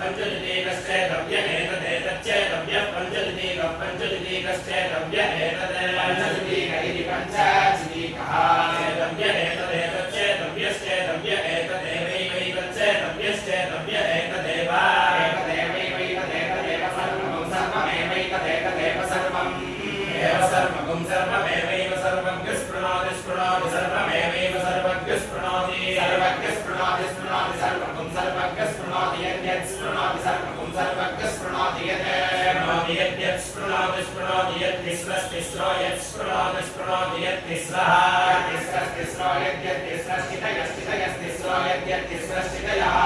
पंचदीकश्च एतदेतश्चेतव्य एतदे पञ्चचिदीक इति पञ्चचिदीकः चेतव्य एतदेतच्चेतव्यश्चेतव्य एतदेवैवैतच्चेतव्यश्चेतव्य एतदेव एतदेवैवैतदेतदेव सर्वं सर्वमेवैतदेतदेव सर्वम् एव सर्वं सर्वमेवैव सर्वज्ञस्पृणोति स्पृणोति सर्वमेवैव सर्वज्ञस्पृणोति सर्वज्ञस्पृणोति स्पृणोति सर्वं सर्वज्ञस्पृणोति यद्यत् स्पृणोति सर्वं सर्वज्ञस्पृणोति यद् यद्यत् स्पृणोति स्पृणोति यत्तिस्रस्तिस्रो यत् स्पृणोति स्पृणोति यत्तिस्रः तिस्रस्तिस्रो यद्यत्तिस्रश्चितयश्चितयस्तिस्रो यद्यत्तिस्रश्चितयः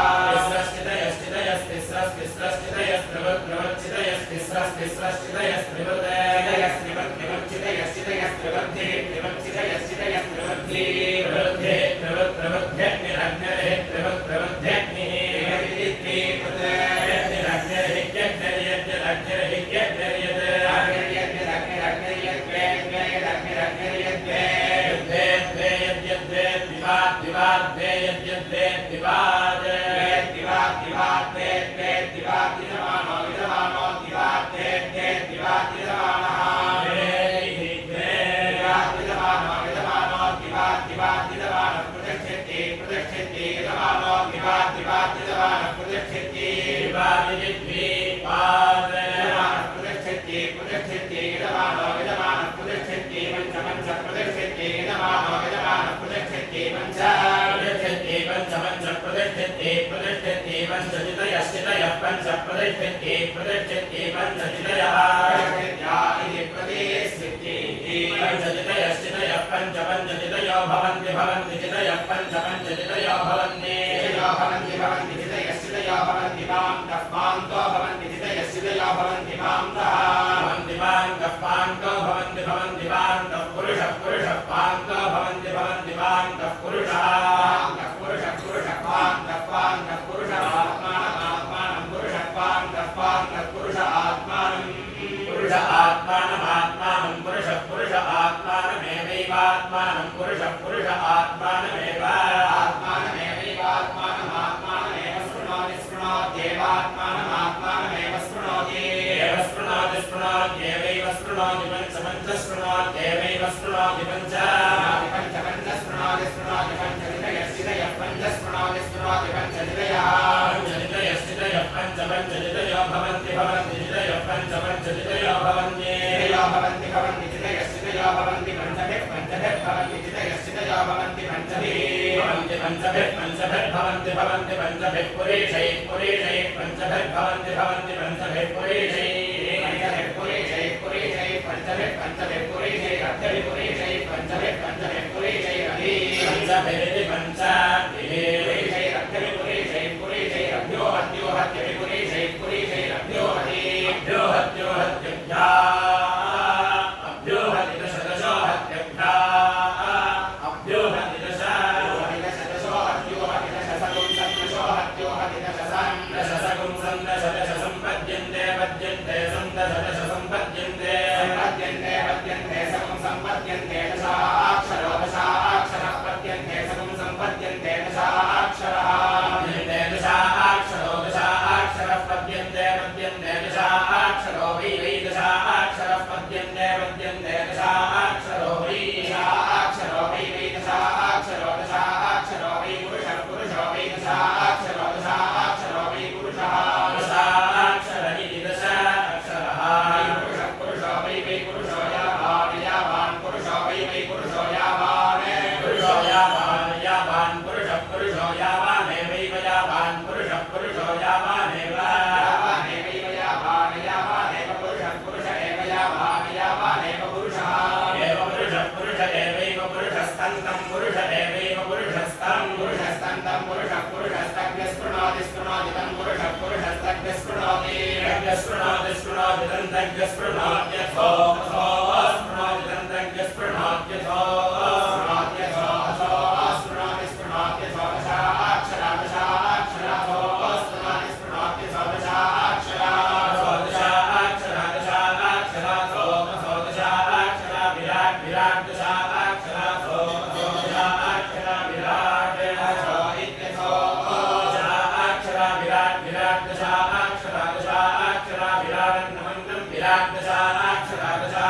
विराट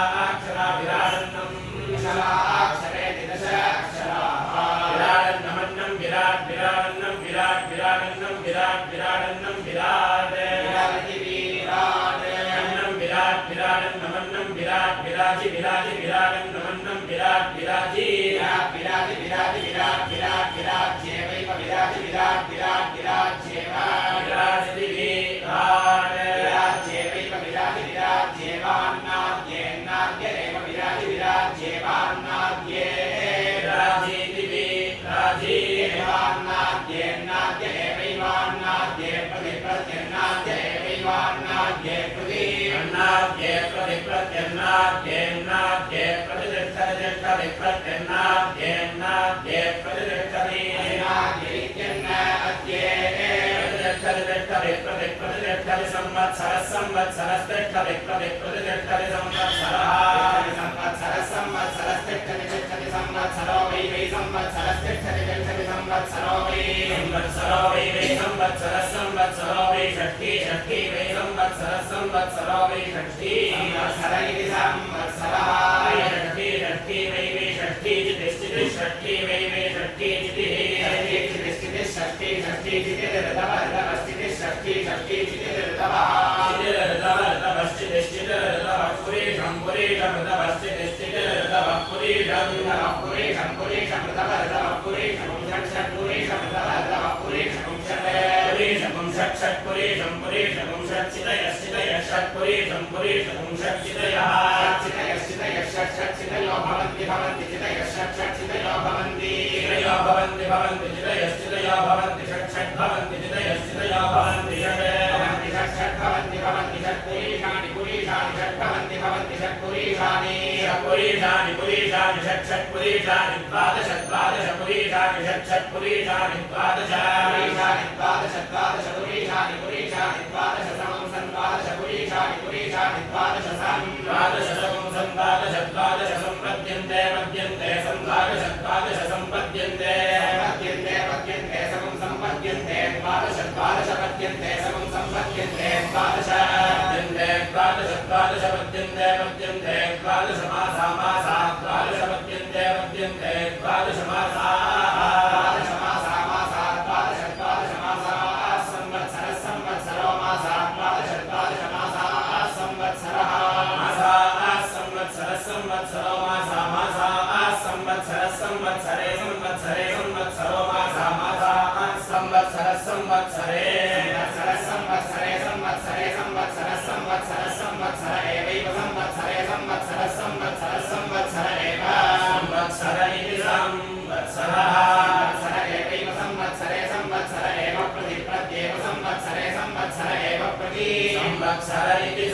विराजि विराजि विराजन्नमन्नं विराट् विराजि विराट् विराजि विराट् विराट् विराज्येवैव विराजि विराट् विराट् विराज्येव विराजति विराज्येवैव विराजि विराज्येवान्नाद्येन्नाद्येव विराजि विराज्येवान्नाद्ये विराजीति विराजीवान्नाद्येन्नाद्येवैवान्नाद्ये प्रतिप्रत्यन्नाद्येवैवान्नाद्ये प्रति अन्नाद्ये प्रतिप्रत्यन्नाद्येन्नाद्ये प्रतिष्ठति प्रत्यन्नाद्येन्नाद्ये प्रतिष्ठति अन्नाद्येत्यन्नाद्ये प्रतिष्ठति संवत्सरः संवत्सरस्तिष्ठति प्रतिष्ठति संवत्सरः संवत्सरस्तिष्ठति संवत्सरो वै संवत्सरस्तिष्ठति संवत्सरो वै संवत्सरः संवत्सरो वै षष्ठी षष्ठी वै संवत्सरः वै षष्ठी संवत्सर इति संवत्सरः षष्ठी षष्ठी वै षष्ठी चितिश्चितिः षष्ठी वै षष्ठी चितिः षष्ठी षष्ठी चितिर्दवश्चितिः षष्ठी षष्ठी चितिर्दवः चितिर्दवश्चितिश्चितिर्दवः पुरीषं पुरीषमृतवश्चितिश्चितिर्दवः पुरीषं पुरीषं पुरीषमृतवरदवः पुरीषं षट्पुरीषं दवरदवः पुरीषं षट्पुरीषं पुरीषं षट्चितयश्चितयः षट्पुरीषं षट्चितयः चितयश्चितयः षट्चितयो भवन्ति भवन्ति चितयः षट्चितयो भवन्ति चितयो भवन्ति भवन्ति चितयश्चितयो भवन्ति षट् भवन्ति चितयश्चितयो भवन्ति षट् भवन्ति भवन्ति षट्पुरीषाणि पुरीषाणि षट् भवन्ति भवन्ति षट्पुरीषाणि पुरीषाणि पुरीषाणि षट्पुरीषाणि द्वादश द्वादश पुरीषाणि षट्पुरीषाणि द्वादश द्वादश द्वादश पुरीषाणि पुरीषाणि द्वादश समं द्वादश पुरीषाणि पुरीषाणि द्वादश द्वादश समं द्वादश द्वादश सम्पद्यन्ते पद्यन्ते द्वादश द्वादश सम्पद्यन्ते पद्यन्ते पद्यन्ते समं सम्पद्यन्ते द्वादश द्वादश पद्यन्ते समं सम्पद्यन्ते द्वादश पद्यन्ते द्वादश द्वादश पद्यन्ते पद्यन्ते द्वादश मासा मासा द्वादश पद्यन्ते पद्यन्ते द्वादश मासा द्वादश मासा मासा द्वादश द्वादश मासा संवत्सरः संवत्सरो मासा द्वादश द्वादश मासा संवत्सरः मासा संवत्सरः संवत्सरो मासा मासा संवत्सरः संवत्सरे संवत्सरे संवत्सरो मासा मासा संवत्सरः संवत्सरे संवत्सरे संवत्सरे संवत्सरः संवत्सरः संवत्सर एवैव संवत्सरे संवत्सरः संवत्सरः संवत्सर एव संवत्सर इति संवत्सरः संवत्सर एवैव संवत्सरे संवत्सर एव प्रति प्रत्येव संवत्सरे संवत्सर एव प्रति संवत्सर इति